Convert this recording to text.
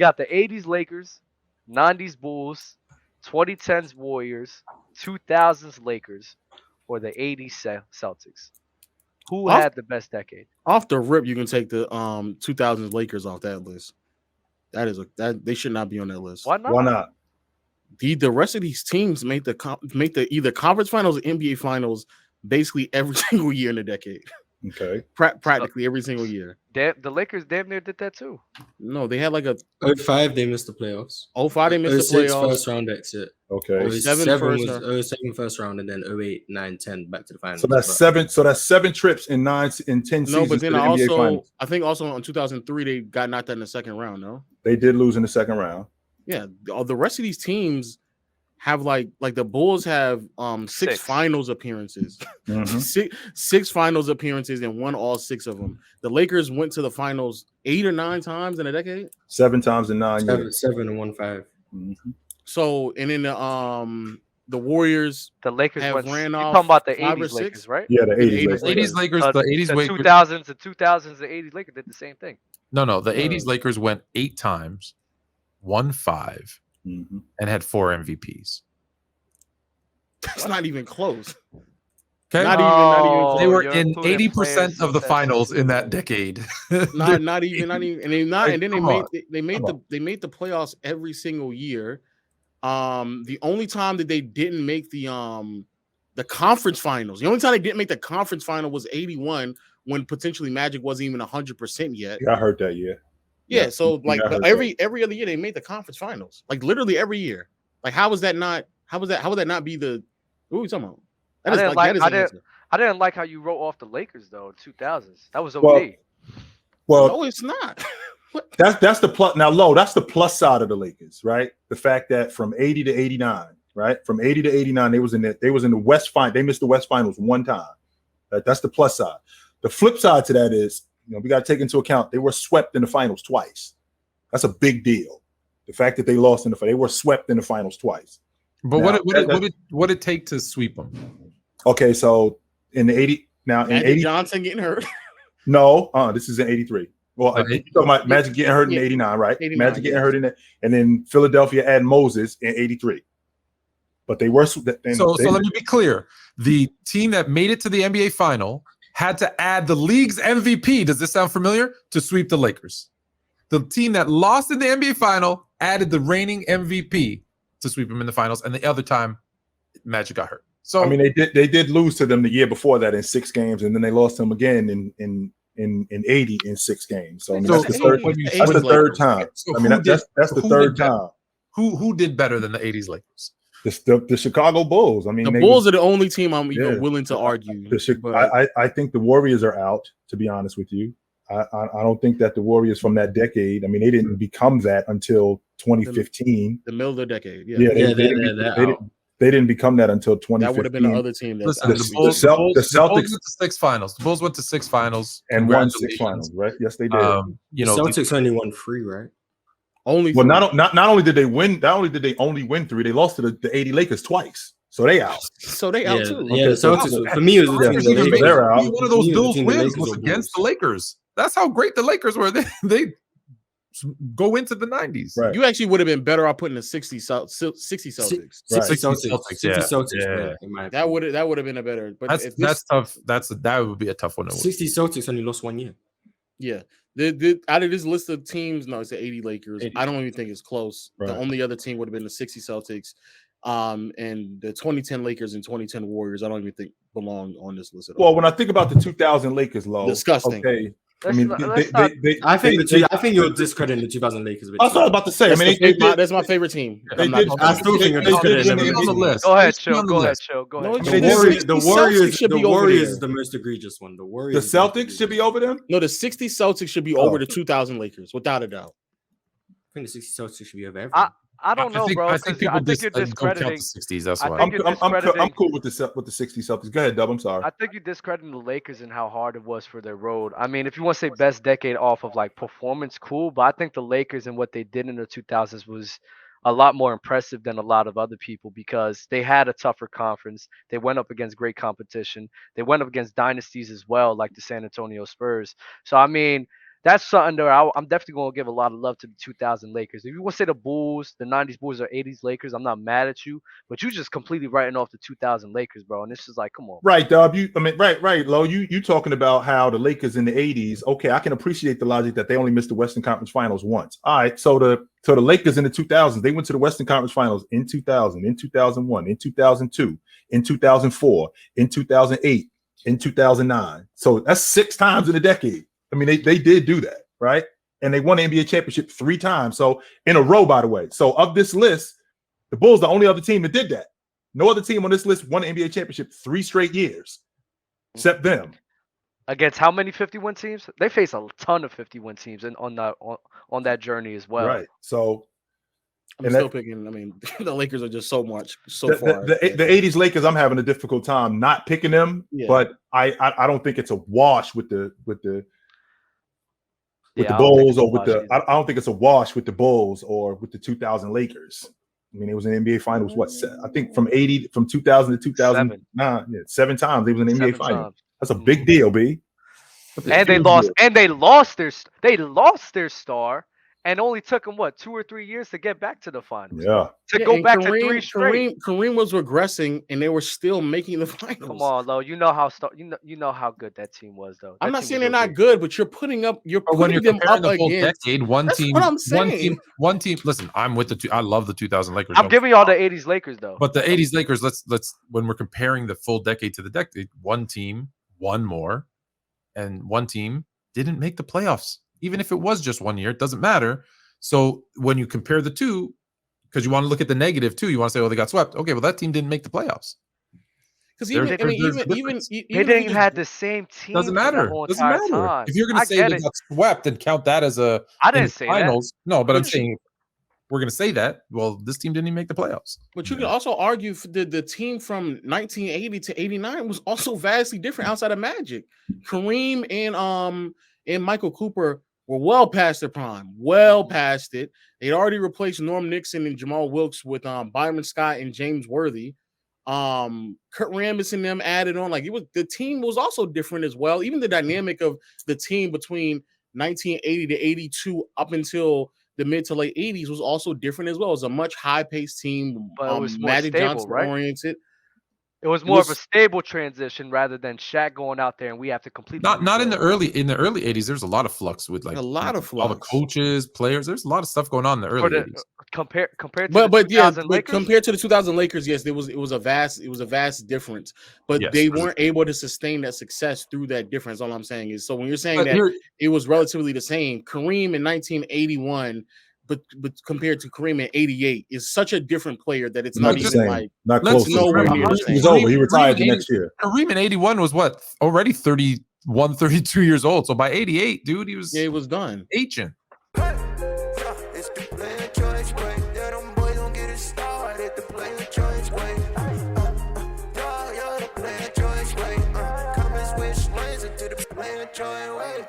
got the '80s Lakers, '90s Bulls, 2010s Warriors, 2000s Lakers, or the '80s Celtics. Who Off, had the best decade? off the rip, you can take the 2000s Lakers off that list. That they should not be on that list. Why not? Why not? The rest of these teams make the either conference finals or NBA finals basically every single year in the decade. Okay. Practically every single year. The Lakers damn near did that too. No, they had like a 05 they missed the playoffs. 05 they missed the 06 playoffs. first round exit. Okay. 07 first was round. 07 first round, and then 08, 9, 10 back to the finals. So that's seven. So that's 7 trips in 10 seasons. No, but then to the NBA finals. I think also in 2003 they got knocked out in the second round. No, They did lose in the second round. yeah, all the rest of these teams have like the Bulls have six finals appearances, Mhm. six finals appearances and won all 6 of them. The Lakers went to the finals 8 or 9 times in a decade. 7 times in 9 years. 7 and 1-5. Mhm. So and then the Warriors, The Lakers have went. ran You off talking about the 5 or '80s 6? Lakers, right? Yeah, the 80s. 80s Lakers. 80s Lakers, the 80s the Lakers. 2000s, the '80s Lakers did the same thing. No, the 80s Lakers went 8 times, won 5, Mhm. and had 4 MVPs. it's not even close. Okay, Not even Oh, they were you're in including 80% players of the that- finals in that decade. not even, and then Come on. they made the playoffs every single year. The only time that they didn't make the conference finals, the only time they didn't make the conference final was 81, when potentially Magic wasn't even 100% yet. Yeah, I heard that. Yeah. Yeah, so like Yeah, I heard every other year they made the conference finals, like literally every year. Like how would that not be the what are we talking about? That is I didn't like, that is like. the answer. I didn't like how you wrote off the Lakers though. 2000s. That was OD. Well, No, it's not. that's the plus. Now, Low, that's the plus side of the Lakers, right? The fact that from 80 to 89, right? From 80 to 89, they was in the West Final. They missed the West Finals one time. That's the plus side. The flip side to that is, we got to take into account they were swept in the finals twice. That's a big deal. The fact that they lost in they were swept in the finals twice. But Now, what did it take to sweep them? Okay, so in the 80 now Magic in 80 Johnson getting hurt. no, this is in 83. Well, you're talking about Magic getting hurt in 89, right? 89, Magic getting hurt in it, and then Philadelphia add Moses in 83. But they were so let me be clear. The team that made it to the NBA final had to add the league's MVP. Does this sound familiar? To sweep the Lakers. The team that lost in the NBA final added the reigning MVP to sweep them in the finals, and the other time Magic got hurt. So I mean, they did lose to them the year before that in 6 games, and then they lost them again in 80 in 6 games. So I mean, that's the third time. So I mean, that's the third time. Who did better than the 80s Lakers? The Chicago Bulls. I mean, the Bulls are the only team I'm even willing to argue. I think the Warriors are out, to be honest with you. I don't think that the Warriors from that decade, I mean, they didn't become that until 2015. The middle of the decade. They didn't become that until 2015. That would have been the other team. The Celtics went to 6 finals. The Bulls went to 6 finals and won 6 finals, right? Yes, they did. The Celtics only won 3, right? Only well, not only did they win, only win 3, they lost to the 80 Lakers twice. So they out. So they out too. Yeah, the Celtics, for me, it was they're out. One of those Bills wins was against the Lakers. That's how great the Lakers were. They go into the 90s. Right. You actually would have been better off putting the 60 Celtics. 60 Celtics. Yeah. That would have been a better. But that's tough. That would be a tough one to win. 60 Celtics only lost 1 year. Yeah. Out of this list of teams, no, it's the 80 Lakers. 80. I don't even think it's close. Right. The only other team would have been the 60 Celtics. And the 2010 Lakers and 2010 Warriors, I don't even think belong on this list at all. Well, when I think about the 2000 Lakers, Low, disgusting. Okay. I mean, I think you're discrediting the 2000 Lakers. That's what I was about to say. That's my favorite team. I still think you're discrediting them on the list. Go ahead, Show. Go ahead. No, the Warriors is the most egregious one. The Warriors. The Celtics should be over them? No, the 60 Celtics should be over the 2000 Lakers, without a doubt. I think the 60 Celtics should be over everything. I don't know, bro. I think people you're discrediting the 60s. That's why I'm cool with the 60 Celtics. Go ahead, Dub. I'm sorry. I think you're discrediting the Lakers and how hard it was for their road. I mean, if you want to say best decade off of like performance, cool. But I think the Lakers and what they did in the 2000s was a lot more impressive than a lot of other people because they had a tougher conference. They went up against great competition. They went up against dynasties as well, like the San Antonio Spurs. So I mean, that's something that I'm definitely gonna give a lot of love to the 2000 Lakers. If you want to say the Bulls, the 90s Bulls or 80s Lakers, I'm not mad at you, but you just completely writing off the 2000 Lakers, bro. And this is like, come on, Right, Dub. Right, Lo. You talking about how the Lakers in the '80s? Okay, I can appreciate the logic that they only missed the Western Conference Finals once. All right, so the Lakers in the 2000s, they went to the Western Conference Finals in 2000, in 2001, in 2002, in 2004, in 2008, in 2009. So that's 6 times in a decade. I mean, they did do that, right? And they won the NBA championship 3 times. So in a row, by the way. So of this list, the Bulls the only other team that did that. No other team on this list won the NBA championship 3 straight years, except them. Against how many 51 teams? They face a ton of 51 teams on that journey as well. Right. So I'm still picking. I mean, the Lakers are just so far. The 80s Lakers, I'm having a difficult time not picking them, but I don't think it's a wash with the Bulls or with the. I don't think it's a wash with the Bulls or with the 2000 Lakers. I mean, it was an NBA Finals. What I think from 2000 to 2009, 7 times they was in the NBA Finals. That's a big deal, B. And they lost. And they lost their star, and only took them 2 or 3 years to get back to the finals. Yeah, to go back to 3 straight. Kareem was regressing, and they were still making the finals. Come on, Lo. You know how good that team was, though. I'm not saying they're not good, but you're putting them up the whole against. Decade, one That's team. what I'm saying. One team. Listen, I'm with I love the 2000 Lakers. I'm giving y'all the 80s Lakers, though. But the 80s Lakers. Let's when we're comparing the full decade to the decade, one team won more, and one team didn't make the playoffs. Even if it was just 1 year, it doesn't matter. So when you compare the two, because you want to look at the negative too, you want to say, "Oh, they got swept." Okay, well, that team didn't make the playoffs. Because they didn't even have the same team. Doesn't matter. Doesn't matter. Time. If you're going to say they got swept and count that as a I didn't say finals, that. no, but I'm saying we're going to say that. Well, this team didn't even make the playoffs. But you can also argue the team from 1980 to 89 was also vastly different outside of Magic. Kareem and Michael Cooper were well past their prime, well past it. They'd already replaced Norm Nixon and Jamal Wilkes with Byron Scott and James Worthy. Kurt Rambis and them added on. Like the team was also different as well. Even the dynamic of the team between 1980 to 82 up until the mid to late 80s was also different as well. It was a much high-paced team, but it was more Magic stable, Johnson right? oriented. It was more of a stable transition rather than Shaq going out there and we have to completely not in the early 80s. There's a lot of flux with like a lot of flux. All the coaches, players. There's a lot of stuff going on in the early 80s. Compared to the 2000 Lakers? Compared to the 2000 Lakers, yes, it was a vast difference. But they weren't able to sustain that success through that difference. All I'm saying is, so when you're saying that it was relatively the same, Kareem in 1981. But compared to Kareem in 88 is such a different player that it's not even like not close. Nowhere near. He was over. He retired the next year. Kareem in 81 was what? Already 31, 32 years old. So by 88, dude, he was done. Agent. Joy, wait,